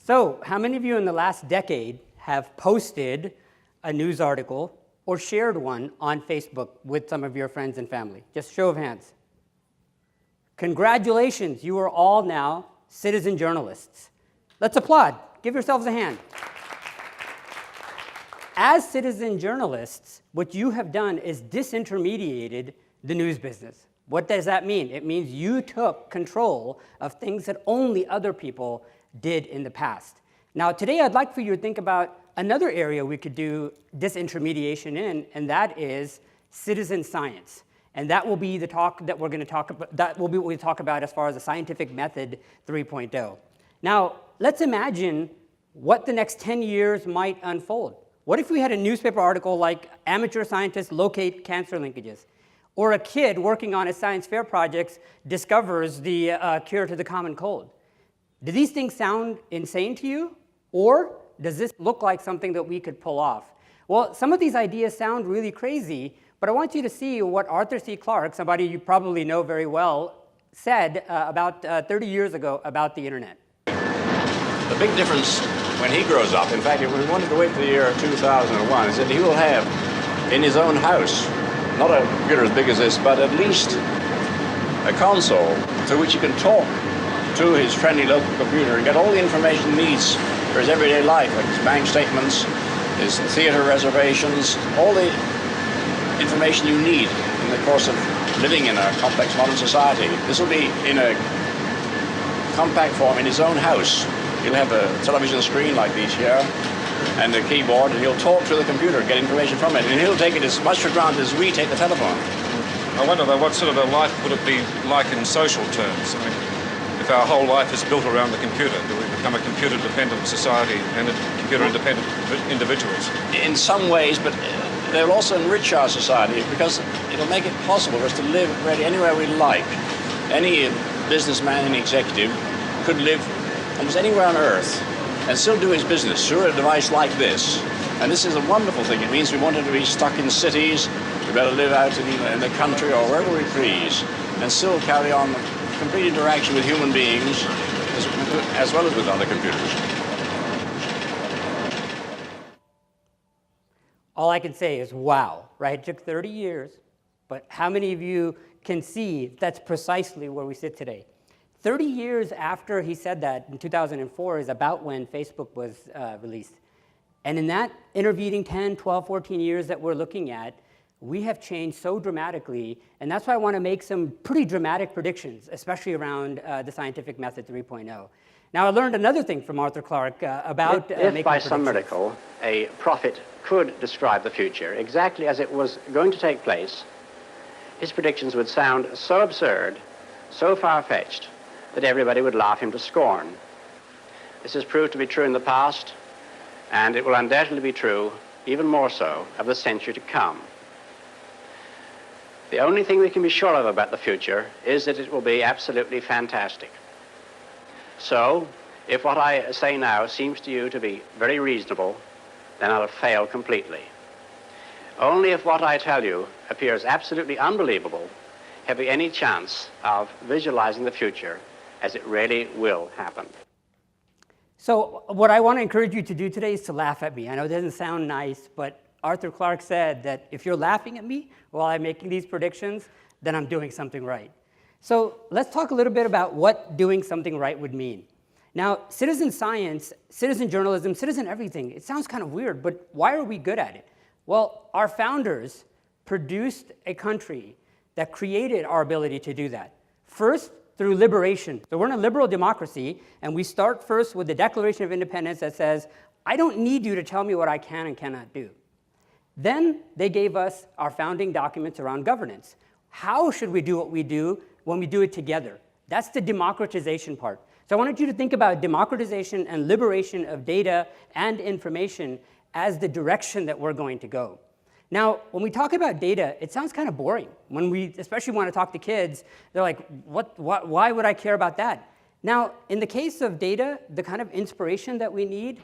So, how many of you in the last decade have posted a news article or shared one on Facebook with some of your friends and family? Just show of hands. Congratulations, you are all now citizen journalists. Let's applaud. Give yourselves a hand. As citizen journalists, what you have done is disintermediated the news business. What does that mean? It means you took control of things that only other people did in the past. Now, today I'd like for you to think about another area we could do disintermediation in, and that is citizen science. And that will be the talk that we're going to talk about, that will be what we talk about as far as the scientific method 3.0. Now, let's imagine what the next 10 years might unfold. What if we had a newspaper article like amateur scientists locate cancer linkages? Or a kid working on his science fair projects discovers the cure to the common cold? Do these things sound insane to you? Or does this look like something that we could pull off? Well, some of these ideas sound really crazy, but I want you to see what Arthur C. Clarke, somebody you probably know very well, said about 30 years ago about the internet. The big difference when he grows up, in fact, if we wanted to wait for the year 2001, is that he will have in his own house, not a computer as big as this, but at least a console through which he can talk to his friendly local computer and get all the information he needs for his everyday life, like his bank statements, his theater reservations, all the information you need in the course of living in a complex modern society. This will be in a compact form in his own house. He'll have a television screen like these here and a keyboard, and he'll talk to the computer and get information from it, and he'll take it as much for granted as we take the telephone. I wonder though, what sort of a life would it be like in social terms? I mean, if our whole life is built around the computer, do we become a computer-dependent society and computer-independent individuals? In some ways, but they'll also enrich our society because it'll make it possible for us to live really anywhere we like. Any businessman, any executive could live almost anywhere on Earth and still do his business through a device like this. And this is a wonderful thing. It means we want to be stuck in cities, we better live out in the country or wherever we please, and still carry on complete interaction with human beings as well as with other computers. All I can say is, wow, right? It took 30 years, but how many of you can see that's precisely where we sit today? 30 years after he said that, in 2004, is about when Facebook was released. And in that intervening 10, 12, 14 years that we're looking at, we have changed so dramatically, and that's why I want to make some pretty dramatic predictions, especially around the scientific method 3.0. Now, I learned another thing from Arthur Clarke about if by some miracle a prophet could describe the future exactly as it was going to take place, his predictions would sound so absurd, so far-fetched, that everybody would laugh him to scorn. This has proved to be true in the past, and it will undoubtedly be true, even more so, of the century to come. The only thing we can be sure of about the future is that it will be absolutely fantastic. So, if what I say now seems to you to be very reasonable, then I'll fail completely. Only if what I tell you appears absolutely unbelievable have we any chance of visualizing the future as it really will happen. So what I want to encourage you to do today is to laugh at me. I know it doesn't sound nice, but Arthur Clarke said that if you're laughing at me while I'm making these predictions, then I'm doing something right. So let's talk a little bit about what doing something right would mean. Now, citizen science, citizen journalism, citizen everything, it sounds kind of weird, but why are we good at it? Well, our founders produced a country that created our ability to do that. First, through liberation. So we're in a liberal democracy, and we start first with the Declaration of Independence that says, I don't need you to tell me what I can and cannot do. Then they gave us our founding documents around governance. How should we do what we do when we do it together? That's the democratization part. So I wanted you to think about democratization and liberation of data and information as the direction that we're going to go. Now, when we talk about data, it sounds kind of boring. When we especially want to talk to kids, they're like, why would I care about that? Now, in the case of data, the kind of inspiration that we need,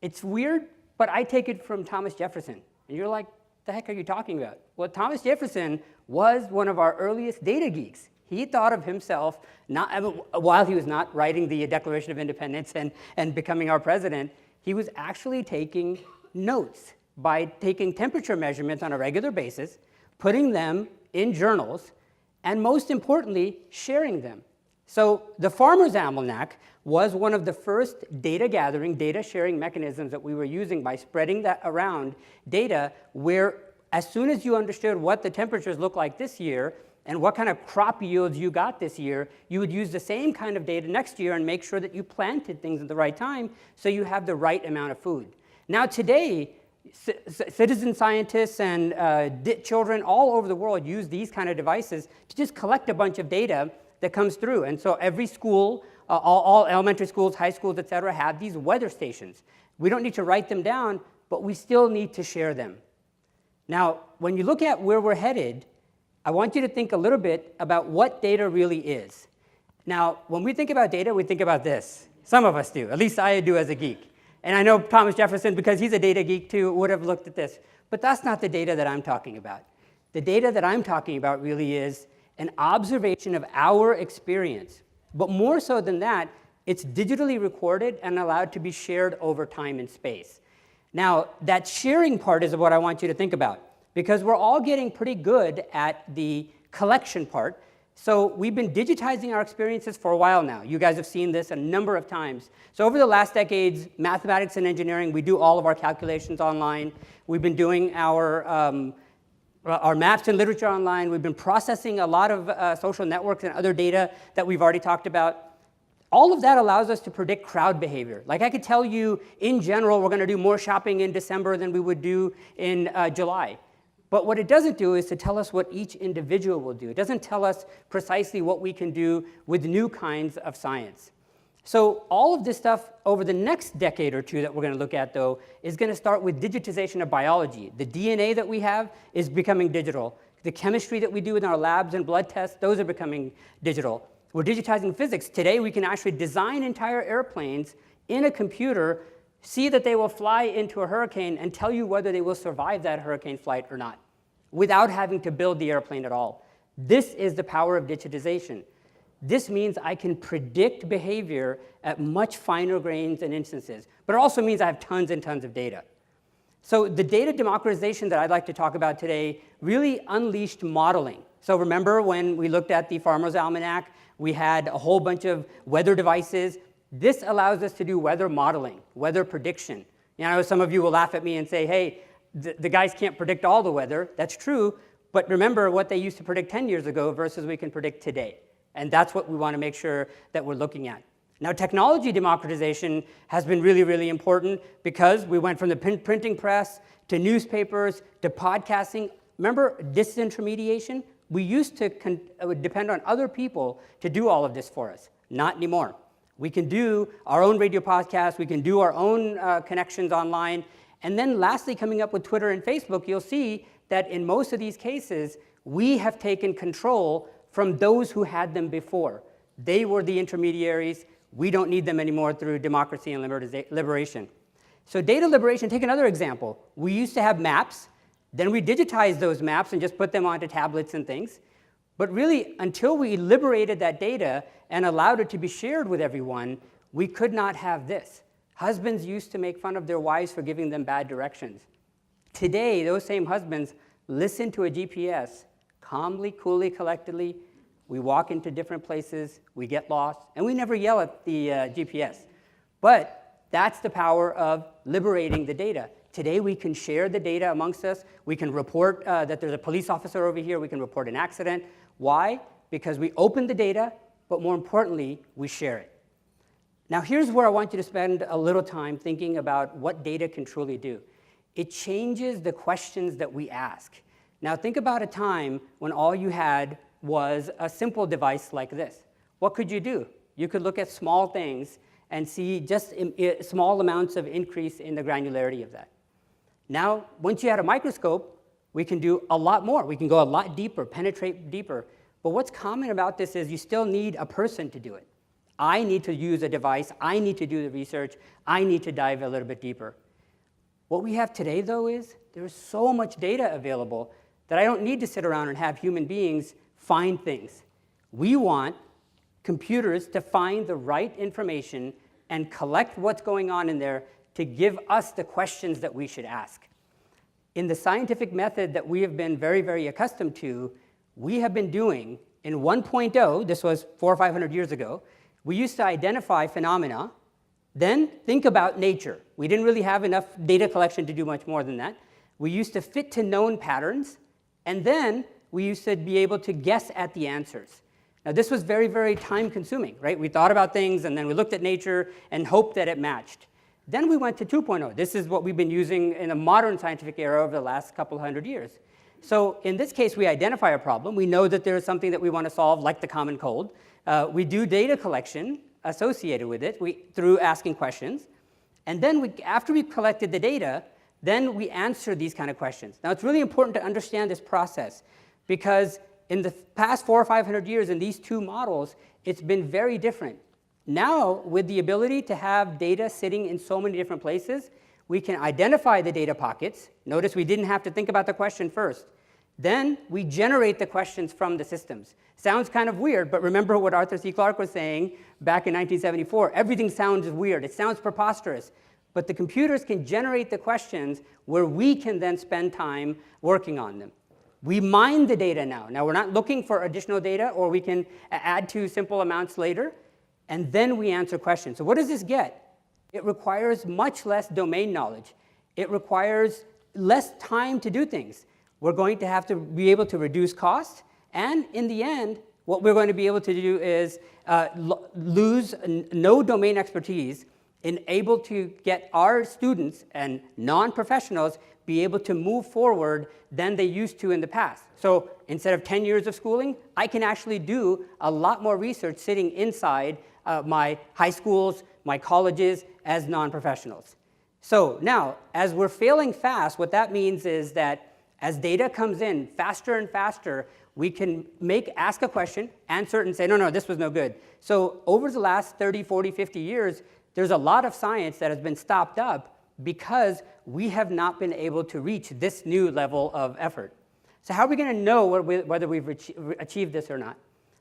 it's weird, but I take it from Thomas Jefferson. And you're like, the heck are you talking about? Well, Thomas Jefferson was one of our earliest data geeks. He thought of himself, while he was not writing the Declaration of Independence and becoming our president, he was actually taking notes by taking temperature measurements on a regular basis, putting them in journals, and most importantly, sharing them. So the Farmer's Almanac was one of the first data gathering, data sharing mechanisms that we were using by spreading that around data where as soon as you understood what the temperatures look like this year and what kind of crop yields you got this year, you would use the same kind of data next year and make sure that you planted things at the right time so you have the right amount of food. Now today, citizen scientists and children all over the world use these kind of devices to just collect a bunch of data that comes through. And so every school, all elementary schools, high schools, et cetera, have these weather stations. We don't need to write them down, but we still need to share them. Now, when you look at where we're headed, I want you to think a little bit about what data really is. Now, when we think about data, we think about this. Some of us do, at least I do as a geek. And I know Thomas Jefferson, because he's a data geek too, would have looked at this. But that's not the data that I'm talking about. The data that I'm talking about really is an observation of our experience. But more so than that, it's digitally recorded and allowed to be shared over time and space. Now, that sharing part is what I want you to think about, because we're all getting pretty good at the collection part. So we've been digitizing our experiences for a while now. You guys have seen this a number of times. So over the last decades, mathematics and engineering, we do all of our calculations online. We've been doing our maps and literature online. We've been processing a lot of social networks and other data that we've already talked about. All of that allows us to predict crowd behavior. Like I could tell you, in general, we're going to do more shopping in December than we would do in July. But what it doesn't do is to tell us what each individual will do. It doesn't tell us precisely what we can do with new kinds of science. So all of this stuff over the next decade or two that we're going to look at, though, is going to start with digitization of biology. The DNA that we have is becoming digital. The chemistry that we do in our labs and blood tests, those are becoming digital. We're digitizing physics. Today, we can actually design entire airplanes in a computer, see that they will fly into a hurricane, and tell you whether they will survive that hurricane flight or not, without having to build the airplane at all. This is the power of digitization. This means I can predict behavior at much finer grains and instances, but it also means I have tons and tons of data. So the data democratization that I'd like to talk about today really unleashed modeling. So remember when we looked at the Farmer's Almanac, we had a whole bunch of weather devices. This allows us to do weather modeling, weather prediction. You know, some of you will laugh at me and say, hey, the guys can't predict all the weather. That's true, but remember what they used to predict 10 years ago versus we can predict today. And that's what we want to make sure that we're looking at. Now, technology democratization has been really, really important because we went from the printing press to newspapers to podcasting. Remember disintermediation? We used to depend on other people to do all of this for us. Not anymore. We can do our own radio podcasts. We can do our own connections online. And then lastly, coming up with Twitter and Facebook, you'll see that in most of these cases, we have taken control from those who had them before. They were the intermediaries. We don't need them anymore through democracy and liberation. So data liberation, take another example. We used to have maps. Then we digitized those maps and just put them onto tablets and things. But really, until we liberated that data and allowed it to be shared with everyone, we could not have this. Husbands used to make fun of their wives for giving them bad directions. Today, those same husbands listen to a GPS calmly, coolly, collectedly. We walk into different places, we get lost, and we never yell at the GPS. But that's the power of liberating the data. Today, we can share the data amongst us. We can report that there's a police officer over here. We can report an accident. Why? Because we open the data, but more importantly, we share it. Now, here's where I want you to spend a little time thinking about what data can truly do. It changes the questions that we ask. Now, think about a time when all you had was a simple device like this. What could you do? You could look at small things and see just small amounts of increase in the granularity of that. Now, once you had a microscope, we can do a lot more. We can go a lot deeper, penetrate deeper. But what's common about this is you still need a person to do it. I need to use a device. I need to do the research. I need to dive a little bit deeper. What we have today, though, is there's so much data available that I don't need to sit around and have human beings find things. We want computers to find the right information and collect what's going on in there to give us the questions that we should ask. In the scientific method that we have been very, very accustomed to, we have been doing in 1.0, this was 400 or 500 years ago, we used to identify phenomena, then think about nature. We didn't really have enough data collection to do much more than that. We used to fit to known patterns, and then we used to be able to guess at the answers. Now, this was very, very time-consuming, right? We thought about things, and then we looked at nature and hoped that it matched. Then we went to 2.0. This is what we've been using in a modern scientific era over the last couple hundred years. So in this case, we identify a problem. We know that there is something that we want to solve, like the common cold. We do data collection associated with it through asking questions. And then after we've collected the data, then we answer these kind of questions. Now, it's really important to understand this process, because in the past 400 or 500 years in these two models, it's been very different. Now, with the ability to have data sitting in so many different places, we can identify the data pockets. Notice we didn't have to think about the question first. Then we generate the questions from the systems. Sounds kind of weird, but remember what Arthur C. Clarke was saying back in 1974. Everything sounds weird. It sounds preposterous. But the computers can generate the questions where we can then spend time working on them. We mine the data now. Now, we're not looking for additional data, or we can add to simple amounts later, and then we answer questions. So what does this get? It requires much less domain knowledge. It requires less time to do things. We're going to have to be able to reduce costs, and in the end, what we're going to be able to do is lose no domain expertise, and able to get our students and non-professionals be able to move forward than they used to in the past. So instead of 10 years of schooling, I can actually do a lot more research sitting inside my high schools, my colleges, as non-professionals. So now, as we're failing fast, what that means is that as data comes in faster and faster, we can ask a question, answer it, and say, no, this was no good. So over the last 30, 40, 50 years, there's a lot of science that has been stopped up because we have not been able to reach this new level of effort. So how are we going to know whether we've achieved this or not?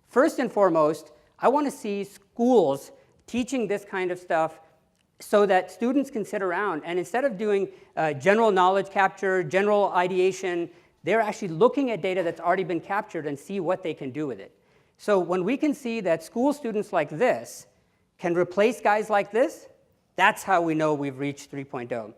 First and foremost, I want to see schools teaching this kind of stuff so that students can sit around, and instead of doing general knowledge capture, general ideation, they're actually looking at data that's already been captured and see what they can do with it. So when we can see that school students like this can replace guys like this, that's how we know we've reached 3.0.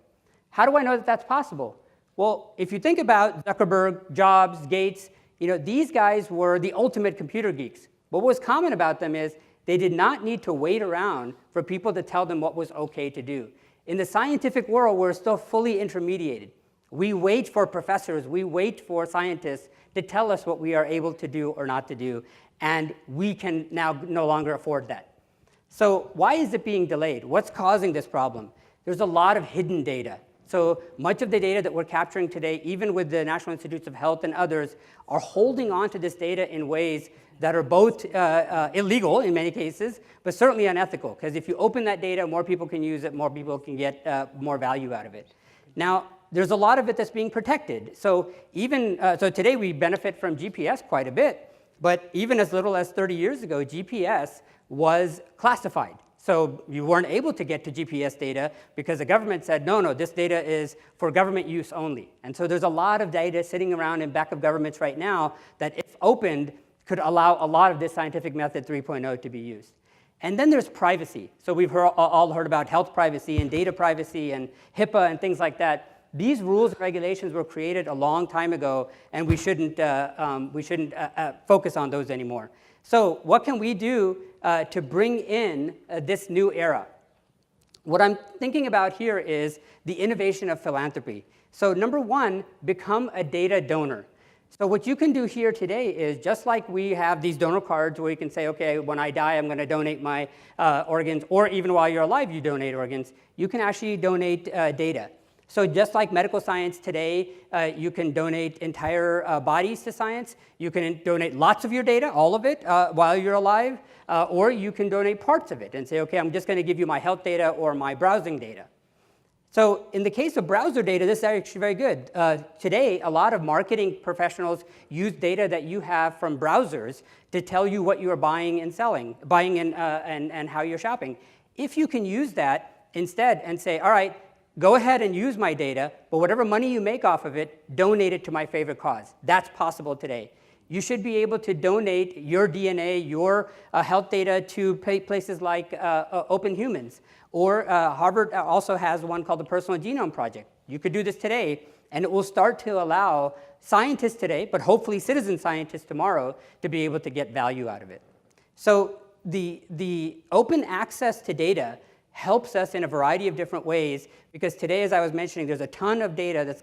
How do I know that that's possible? Well, if you think about Zuckerberg, Jobs, Gates, these guys were the ultimate computer geeks. What was common about them is they did not need to wait around for people to tell them what was okay to do. In the scientific world, we're still fully intermediated. We wait for professors, we wait for scientists to tell us what we are able to do or not to do, and we can now no longer afford that. So why is it being delayed? What's causing this problem? There's a lot of hidden data. So much of the data that we're capturing today, even with the National Institutes of Health and others, are holding on to this data in ways that are both illegal in many cases, but certainly unethical. Because if you open that data, more people can use it, more people can get more value out of it. Now, there's a lot of it that's being protected. So so today we benefit from GPS quite a bit, but even as little as 30 years ago, GPS was classified. So you weren't able to get to GPS data because the government said, no, this data is for government use only. And so there's a lot of data sitting around in back of governments right now that, if opened, could allow a lot of this scientific method 3.0 to be used. And then there's privacy. So we've all heard about health privacy and data privacy and HIPAA and things like that. These rules and regulations were created a long time ago, and we shouldn't focus on those anymore. So what can we do to bring in this new era? What I'm thinking about here is the innovation of philanthropy. So number one, become a data donor. So what you can do here today is, just like we have these donor cards where you can say, okay, when I die, I'm going to donate my organs, or even while you're alive, you donate organs, you can actually donate data. So just like medical science today, you can donate entire bodies to science. You can donate lots of your data, all of it, while you're alive, or you can donate parts of it and say, okay, I'm just going to give you my health data or my browsing data. So in the case of browser data, this is actually very good. Today, a lot of marketing professionals use data that you have from browsers to tell you what you are buying and selling, and how you're shopping. If you can use that instead and say, all right, go ahead and use my data, but whatever money you make off of it, donate it to my favorite cause. That's possible today. You should be able to donate your DNA, your health data to places like Open Humans. Or Harvard also has one called the Personal Genome Project. You could do this today, and it will start to allow scientists today, but hopefully citizen scientists tomorrow, to be able to get value out of it. So the open access to data helps us in a variety of different ways, because today, as I was mentioning, there's a ton of data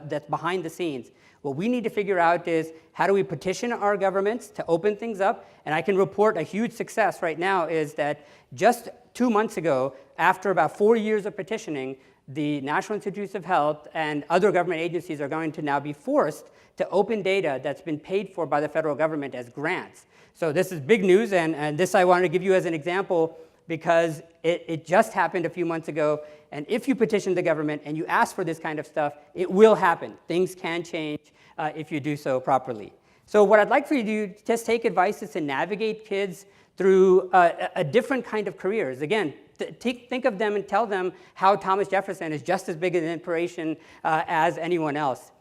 that's behind the scenes. What we need to figure out is, how do we petition our governments to open things up? And I can report a huge success right now is that just 2 months ago, after about 4 years of petitioning, the National Institutes of Health and other government agencies are going to now be forced to open data that's been paid for by the federal government as grants. So this is big news, and this I wanted to give you as an example, because it just happened a few months ago. And if you petition the government and you ask for this kind of stuff, it will happen. Things can change if you do so properly. So what I'd like for you to do, just take advice, is to navigate kids through a different kind of careers. Again, think of them and tell them how Thomas Jefferson is just as big an inspiration as anyone else.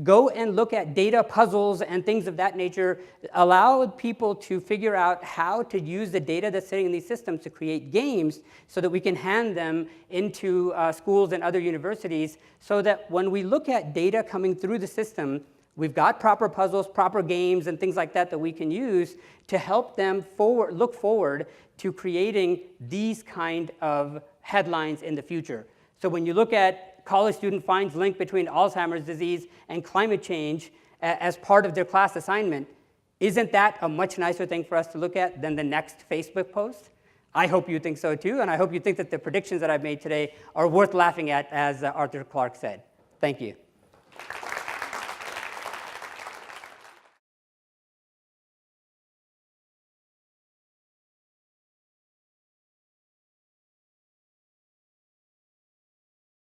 Go and look at data puzzles and things of that nature. Allow people to figure out how to use the data that's sitting in these systems to create games, so that we can hand them into schools and other universities, so that when we look at data coming through the system, we've got proper puzzles, proper games, and things like that that we can use to help them look forward to creating these kind of headlines in the future. So when you look at college student finds link between Alzheimer's disease and climate change as part of their class assignment, isn't that a much nicer thing for us to look at than the next Facebook post? I hope you think so too, and I hope you think that the predictions that I've made today are worth laughing at, as Arthur Clarke said. Thank you.